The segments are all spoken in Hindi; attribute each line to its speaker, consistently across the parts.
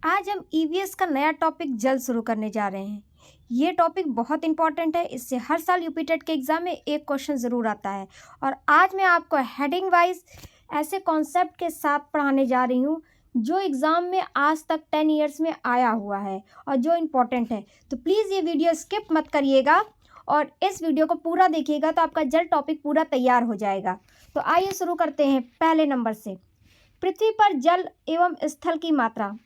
Speaker 1: आज हम ईवीएस का नया टॉपिक जल्द शुरू करने जा रहे हैं। ये टॉपिक बहुत इंपॉर्टेंट है। इससे हर साल यूपी टेट के एग्ज़ाम में एक क्वेश्चन ज़रूर आता है और आज मैं आपको हेडिंग वाइज ऐसे कॉन्सेप्ट के साथ पढ़ाने जा रही हूँ जो एग्ज़ाम में आज तक 10 ईयर्स में आया हुआ है और जो इम्पोर्टेंट है। तो प्लीज़ ये वीडियो स्किप मत करिएगा और इस वीडियो को पूरा देखिएगा तो आपका जल्द टॉपिक पूरा तैयार हो जाएगा। तो आइए शुरू करते हैं पहले नंबर से। पृथ्वी पर जल एवं स्थल की मात्रा।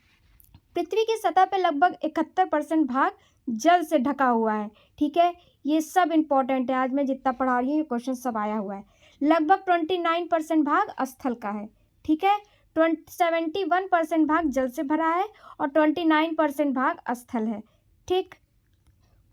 Speaker 1: पृथ्वी की सतह पर लगभग 71% भाग जल से ढका हुआ है। ठीक है, ये सब इम्पोर्टेंट है। आज मैं जितना पढ़ा रही हूँ ये क्वेश्चन सब आया हुआ है। लगभग 29% भाग स्थल का है। ठीक है, 71% भाग जल से भरा है और 29% भाग स्थल है। ठीक,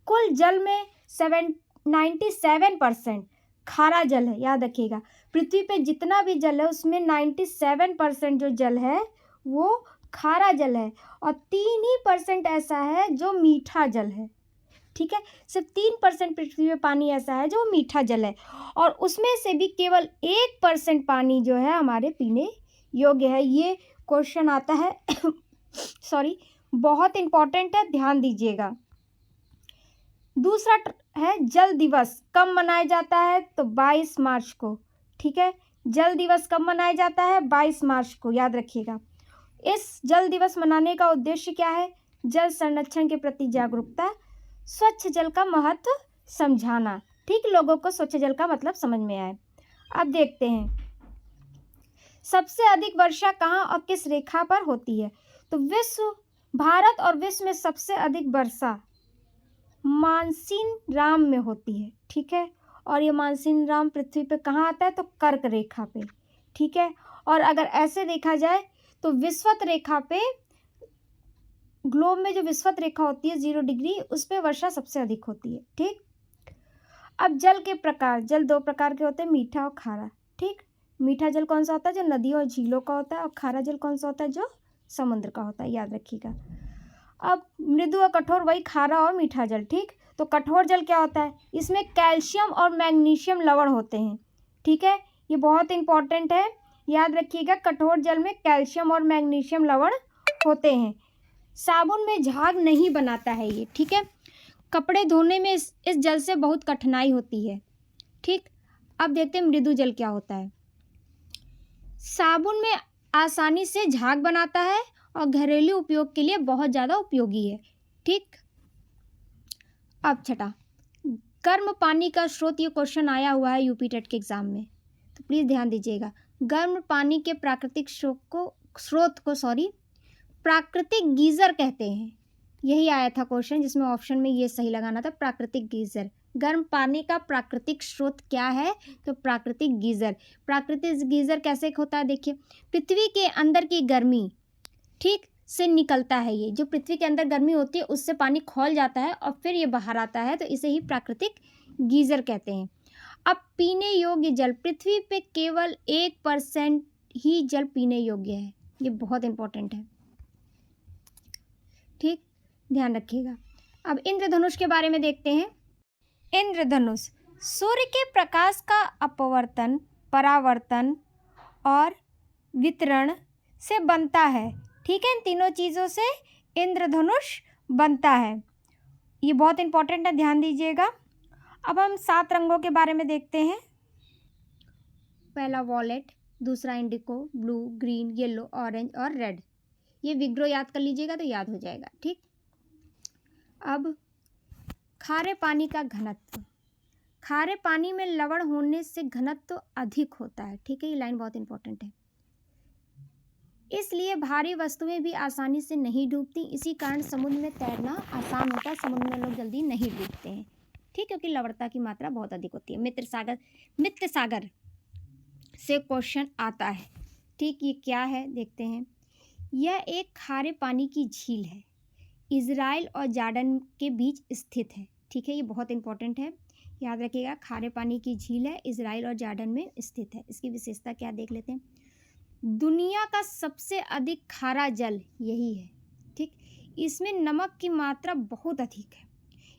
Speaker 1: कुल जल में 97% खारा जल है। याद रखिएगा, पृथ्वी पे जितना भी जल है उसमें 97% जो जल है वो खारा जल है और 3% ऐसा है जो मीठा जल है। ठीक है, सिर्फ 3% पृथ्वी पे पानी ऐसा है जो मीठा जल है और उसमें से भी केवल 1% पानी जो है हमारे पीने योग्य है। ये क्वेश्चन आता है सॉरी, बहुत इंपॉर्टेंट है, ध्यान दीजिएगा। दूसरा है जल दिवस कब मनाया जाता है, तो 22 मार्च को। ठीक है, जल दिवस कब मनाया जाता है, 22 मार्च को, याद रखिएगा। इस जल दिवस मनाने का उद्देश्य क्या है, जल संरक्षण के प्रति जागरूकता, स्वच्छ जल का महत्व समझाना। ठीक, लोगों को स्वच्छ जल का मतलब समझ में आए। अब देखते हैं सबसे अधिक वर्षा कहाँ और किस रेखा पर होती है। तो भारत और विश्व में सबसे अधिक वर्षा मानसीन राम में होती है। ठीक है, और ये मानसीन राम पृथ्वी पे कहाँ आता है, तो कर्क रेखा पे। ठीक है, और अगर ऐसे देखा जाए तो विषुवत रेखा पे, ग्लोब में जो विषुवत रेखा होती है 0 डिग्री, उस पे वर्षा सबसे अधिक होती है। ठीक, अब जल के प्रकार। जल 2 प्रकार के होते हैं, मीठा और खारा। ठीक, मीठा जल कौन सा होता है, जो नदियों और झीलों का होता है, और खारा जल कौन सा होता है, जो समुद्र का होता है। याद रखिएगा। अब मृदु और कठोर, वही खारा और मीठा जल। ठीक, तो कठोर जल क्या होता है, इसमें कैल्शियम और मैग्नीशियम लवण होते हैं। ठीक है, ये बहुत इंपॉर्टेंट है, याद रखिएगा। कठोर जल में कैल्शियम और मैग्नीशियम लवण होते हैं। साबुन में झाग नहीं बनाता है ये। ठीक है, कपड़े धोने में इस जल से बहुत कठिनाई होती है। ठीक, अब देखते हैं मृदु जल क्या होता है। साबुन में आसानी से झाग बनाता है और घरेलू उपयोग के लिए बहुत ज़्यादा उपयोगी है। ठीक, अब छठा, गर्म पानी का स्रोत। ये क्वेश्चन आया हुआ है यूपी टेट के एग्जाम में, तो प्लीज़ ध्यान दीजिएगा। गर्म पानी के प्राकृतिक स्रोत को प्राकृतिक गीज़र कहते हैं। यही आया था क्वेश्चन जिसमें ऑप्शन में ये सही लगाना था, प्राकृतिक गीज़र। गर्म पानी का प्राकृतिक स्रोत क्या है, तो प्राकृतिक गीज़र। प्राकृतिक गीज़र कैसे होता है, देखिए, पृथ्वी के अंदर की गर्मी, ठीक, से निकलता है। ये जो पृथ्वी के अंदर गर्मी होती है उससे पानी खौल जाता है और फिर ये बाहर आता है, तो इसे ही प्राकृतिक गीज़र कहते हैं। अब पीने योग्य जल, पृथ्वी पे केवल 1% ही जल पीने योग्य है। ये बहुत इंपॉर्टेंट है। ठीक, ध्यान रखिएगा। अब इंद्रधनुष के बारे में देखते हैं। इंद्रधनुष सूर्य के प्रकाश का अपवर्तन, परावर्तन और वितरण से बनता है। ठीक है, इन तीनों चीज़ों से इंद्रधनुष बनता है। ये बहुत इंपॉर्टेंट है, ध्यान दीजिएगा। अब हम 7 रंगों के बारे में देखते हैं। पहला वॉलेट, दूसरा इंडिको, ब्लू, ग्रीन, येलो, ऑरेंज और रेड। ये विग्रो याद कर लीजिएगा तो याद हो जाएगा। ठीक, अब खारे पानी का घनत्व। खारे पानी में लवण होने से घनत्व अधिक होता है। ठीक है, ये लाइन बहुत इंपॉर्टेंट है। इसलिए भारी वस्तुएं भी आसानी से नहीं डूबती। इसी कारण समुद्र में तैरना आसान होता है, समुद्र में लोग जल्दी नहीं डूबते हैं। ठीक, क्योंकि लवणता की मात्रा बहुत अधिक होती है। मित्र सागर से क्वेश्चन आता है। ठीक, ये क्या है देखते हैं। यह एक खारे पानी की झील है, इजराइल और जॉर्डन के बीच स्थित है। ठीक है, ये बहुत इंपॉर्टेंट है, याद रखिएगा। खारे पानी की झील है, इजराइल और जॉर्डन में स्थित है। इसकी विशेषता क्या देख लेते हैं। दुनिया का सबसे अधिक खारा जल यही है। ठीक, इसमें नमक की मात्रा बहुत अधिक है,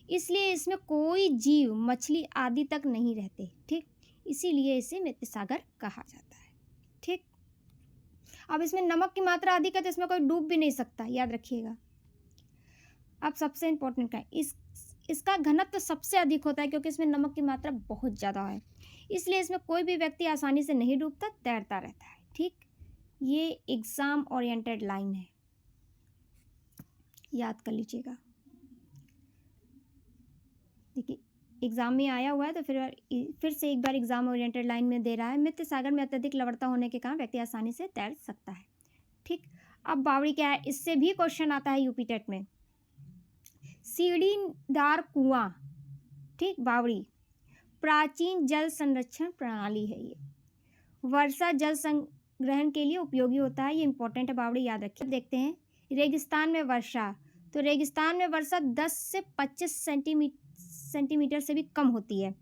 Speaker 1: इसलिए इसमें कोई जीव, मछली आदि तक नहीं रहते। ठीक, इसीलिए इसे मृत सागर कहा जाता है। ठीक, अब इसमें नमक की मात्रा अधिक है तो इसमें कोई डूब भी नहीं सकता, याद रखिएगा। अब सबसे इम्पोर्टेंट क्या है, इसका घनत्व तो सबसे अधिक होता है क्योंकि इसमें नमक की मात्रा बहुत ज़्यादा है, इसलिए इसमें कोई भी व्यक्ति आसानी से नहीं डूबता, तैरता रहता है। ठीक, ये एग्ज़ाम ओरिएंटेड लाइन है, याद कर लीजिएगा। देखिए एग्ज़ाम में आया हुआ है तो फिर से एक बार एग्ज़ाम ओरिएंटेड लाइन में दे रहा है। मृत सागर में अत्यधिक लवणता होने के कारण व्यक्ति आसानी से तैर सकता है। ठीक, अब बावड़ी क्या है, इससे भी क्वेश्चन आता है यूपी टेट में। सीढ़ीदार कुआं, ठीक, बावड़ी प्राचीन जल संरक्षण प्रणाली है। ये वर्षा जल संग्रहण के लिए उपयोगी होता है, ये इंपॉर्टेंट है बावड़ी, याद रखिए। देखते हैं रेगिस्तान में वर्षा, तो रेगिस्तान में वर्षा 10 से 25 सेंटीमीटर से भी कम होती है।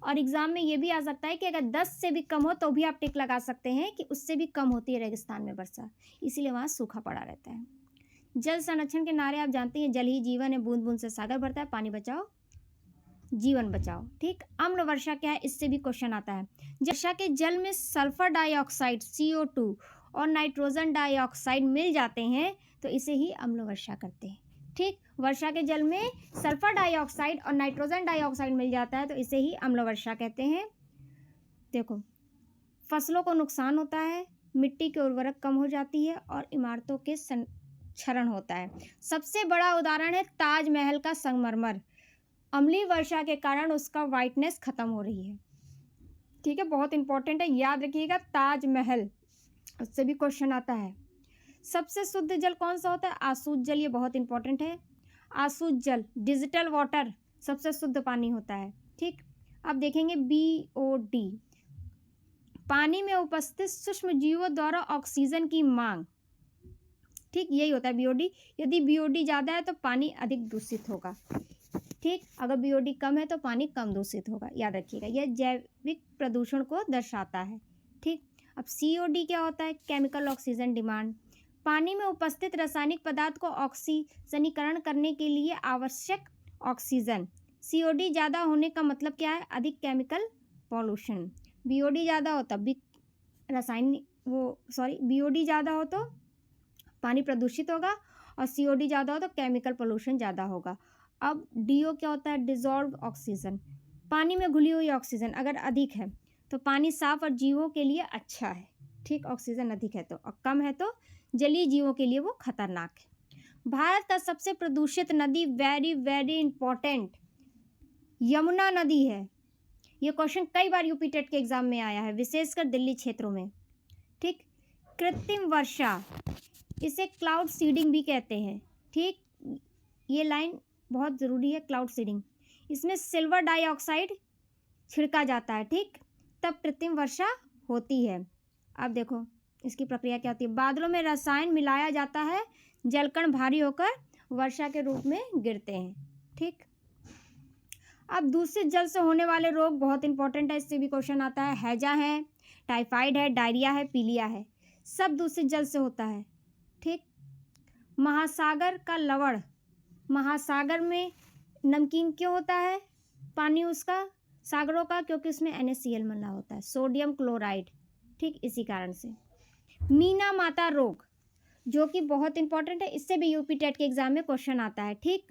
Speaker 1: और एग्ज़ाम में ये भी आ सकता है कि अगर 10 से भी कम हो तो भी आप टिक लगा सकते हैं कि उससे भी कम होती है रेगिस्तान में वर्षा, इसीलिए वहाँ सूखा पड़ा रहता है। जल संरक्षण के नारे आप जानते हैं, जल ही जीवन है, बूंद बूंद से सागर भरता है, पानी बचाओ जीवन बचाओ। ठीक, अम्ल वर्षा क्या है, इससे भी क्वेश्चन आता है। वर्षा के जल में सल्फर डाइऑक्साइड CO2 और नाइट्रोजन डाइऑक्साइड मिल जाते हैं तो इसे ही अम्ल वर्षा करते हैं। ठीक, वर्षा के जल में सल्फर डाइऑक्साइड और नाइट्रोजन डाइऑक्साइड मिल जाता है तो इसे ही अम्ल वर्षा कहते हैं। देखो, फसलों को नुकसान होता है, मिट्टी की उर्वरक कम हो जाती है और इमारतों के क्षरण होता है। सबसे बड़ा उदाहरण है ताजमहल का संगमरमर, अम्लीय वर्षा के कारण उसका वाइटनेस खत्म हो रही है। ठीक है, बहुत इंपॉर्टेंट है, याद रखिएगा ताजमहल, उससे भी क्वेश्चन आता है। सबसे शुद्ध जल कौन सा होता है, आसूत जल, ये बहुत इंपॉर्टेंट है। आसूत जल, डिजिटल वाटर, सबसे शुद्ध पानी होता है। ठीक, अब देखेंगे BOD, पानी में उपस्थित सूक्ष्म जीवों द्वारा ऑक्सीजन की मांग। ठीक, यही होता है BOD। यदि BOD ज़्यादा है तो पानी अधिक दूषित होगा। ठीक, अगर BOD कम है तो पानी कम दूषित होगा, याद रखिएगा। यह जैविक प्रदूषण को दर्शाता है। ठीक, अब COD क्या होता है, केमिकल ऑक्सीजन डिमांड, पानी में उपस्थित रासायनिक पदार्थ को ऑक्सीजनीकरण करने के लिए आवश्यक ऑक्सीजन। COD ज़्यादा होने का मतलब क्या है, अधिक केमिकल पॉल्यूशन। BOD ज़्यादा हो तब भी BOD ज़्यादा हो तो पानी प्रदूषित होगा और COD ज़्यादा हो तो केमिकल पोल्यूशन ज़्यादा होगा। अब DO क्या होता है, डिजॉल्व ऑक्सीजन, पानी में घुली हुई ऑक्सीजन अगर अधिक है तो पानी साफ और जीवों के लिए अच्छा है। ठीक, ऑक्सीजन अधिक है तो, और कम है तो जलीय जीवों के लिए वो खतरनाक है। भारत का सबसे प्रदूषित नदी, वेरी वेरी इंपॉर्टेंट, यमुना नदी है। ये क्वेश्चन कई बार यूपी टेट के एग्जाम में आया है, विशेषकर दिल्ली क्षेत्रों में। ठीक, कृत्रिम वर्षा, इसे क्लाउड सीडिंग भी कहते हैं। ठीक, ये लाइन बहुत ज़रूरी है, क्लाउड सीडिंग, इसमें सिल्वर डाइऑक्साइड छिड़का जाता है। ठीक, तब कृत्रिम वर्षा होती है। अब देखो इसकी प्रक्रिया क्या होती है, बादलों में रसायन मिलाया जाता है, जलकण भारी होकर वर्षा के रूप में गिरते हैं। ठीक, अब दूषित जल से होने वाले रोग बहुत इंपॉर्टेंट है, इससे भी क्वेश्चन आता है। हैजा है, टाइफाइड है, डायरिया है, पीलिया है, सब दूषित जल से होता है। ठीक, महासागर का लवण, महासागर में नमकीन क्यों होता है पानी उसका, सागरों का, क्योंकि उसमें NaCl मिला होता है, सोडियम क्लोराइड। ठीक, इसी कारण से। मीना माता रोग, जो कि बहुत इंपॉर्टेंट है, इससे भी यूपी टेट के एग्जाम में क्वेश्चन आता है। ठीक,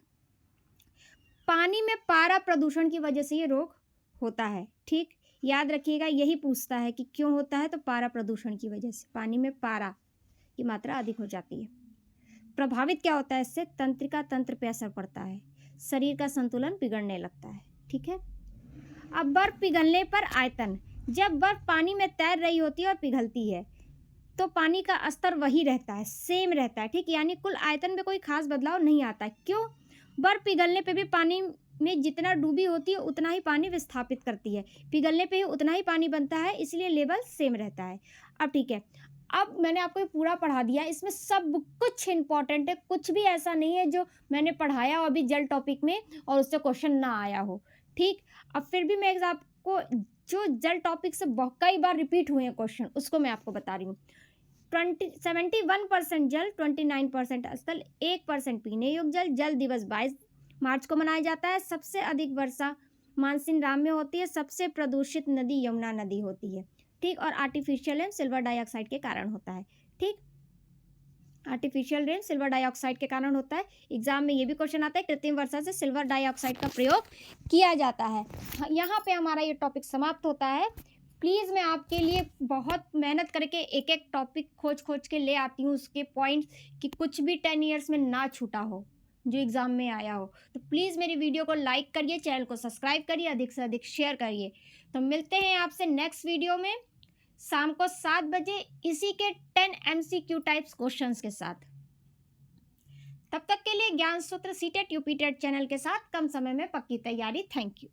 Speaker 1: पानी में पारा प्रदूषण की वजह से ये रोग होता है। ठीक, याद रखिएगा, यही पूछता है कि क्यों होता है, तो पारा प्रदूषण की वजह से, पानी में पारा की मात्रा अधिक हो जाती है। प्रभावित क्या होता है इससे, तंत्रिका तंत्र पे असर पड़ता है, शरीर का संतुलन बिगड़ने लगता है। ठीक है, अब बर्फ पिघलने पर आयतन, जब बर्फ पानी में तैर रही होती है और पिघलती है तो पानी का स्तर वही रहता है, सेम रहता है। ठीक, यानी कुल आयतन में कोई खास बदलाव नहीं आता है। क्यों, बर्फ पिघलने पे भी पानी में जितना डूबी होती है उतना ही पानी विस्थापित करती है, पिघलने पे ही उतना ही पानी बनता है, इसलिए लेवल सेम रहता है। अब ठीक है, अब मैंने आपको ये पूरा पढ़ा दिया, इसमें सब कुछ इंपॉर्टेंट है, कुछ भी ऐसा नहीं है जो मैंने पढ़ाया हो अभी जल टॉपिक में और उससे क्वेश्चन ना आया हो। ठीक, अब फिर भी मैं आपको जो जल टॉपिक से कई बार रिपीट हुए हैं क्वेश्चन, उसको मैं आपको बता रही हूँ। 71% जल, 29% स्थल, 1% पीने योग्य जल। जल दिवस 22 मार्च को मनाया जाता है। सबसे अधिक वर्षा मानसिन राम में होती है। सबसे प्रदूषित नदी यमुना नदी होती है। ठीक, और आर्टिफिशियल एवं सिल्वर डाइऑक्साइड के कारण होता है। ठीक, आर्टिफिशियल रेन सिल्वर डाइऑक्साइड के कारण होता है। एग्जाम में ये भी क्वेश्चन आता है, कृत्रिम वर्षा से सिल्वर डाइऑक्साइड का प्रयोग किया जाता है। यहाँ पे हमारा ये टॉपिक समाप्त होता है। प्लीज़ मैं आपके लिए बहुत मेहनत करके एक एक टॉपिक खोज के ले आती हूँ, उसके पॉइंट्स, कि कुछ भी 10 ईयर्स में ना छूटा हो जो एग्ज़ाम में आया हो। तो प्लीज़ मेरी वीडियो को लाइक करिए, चैनल को सब्सक्राइब करिए, अधिक से अधिक शेयर करिए। तो मिलते हैं आपसे नेक्स्ट वीडियो में शाम को 7 बजे इसी के 10 MCQ टाइप्स क्वेश्चंस के साथ। तब तक के लिए ज्ञान सूत्र सीटेट यूपीटेट चैनल के साथ कम समय में पक्की तैयारी। Thank you.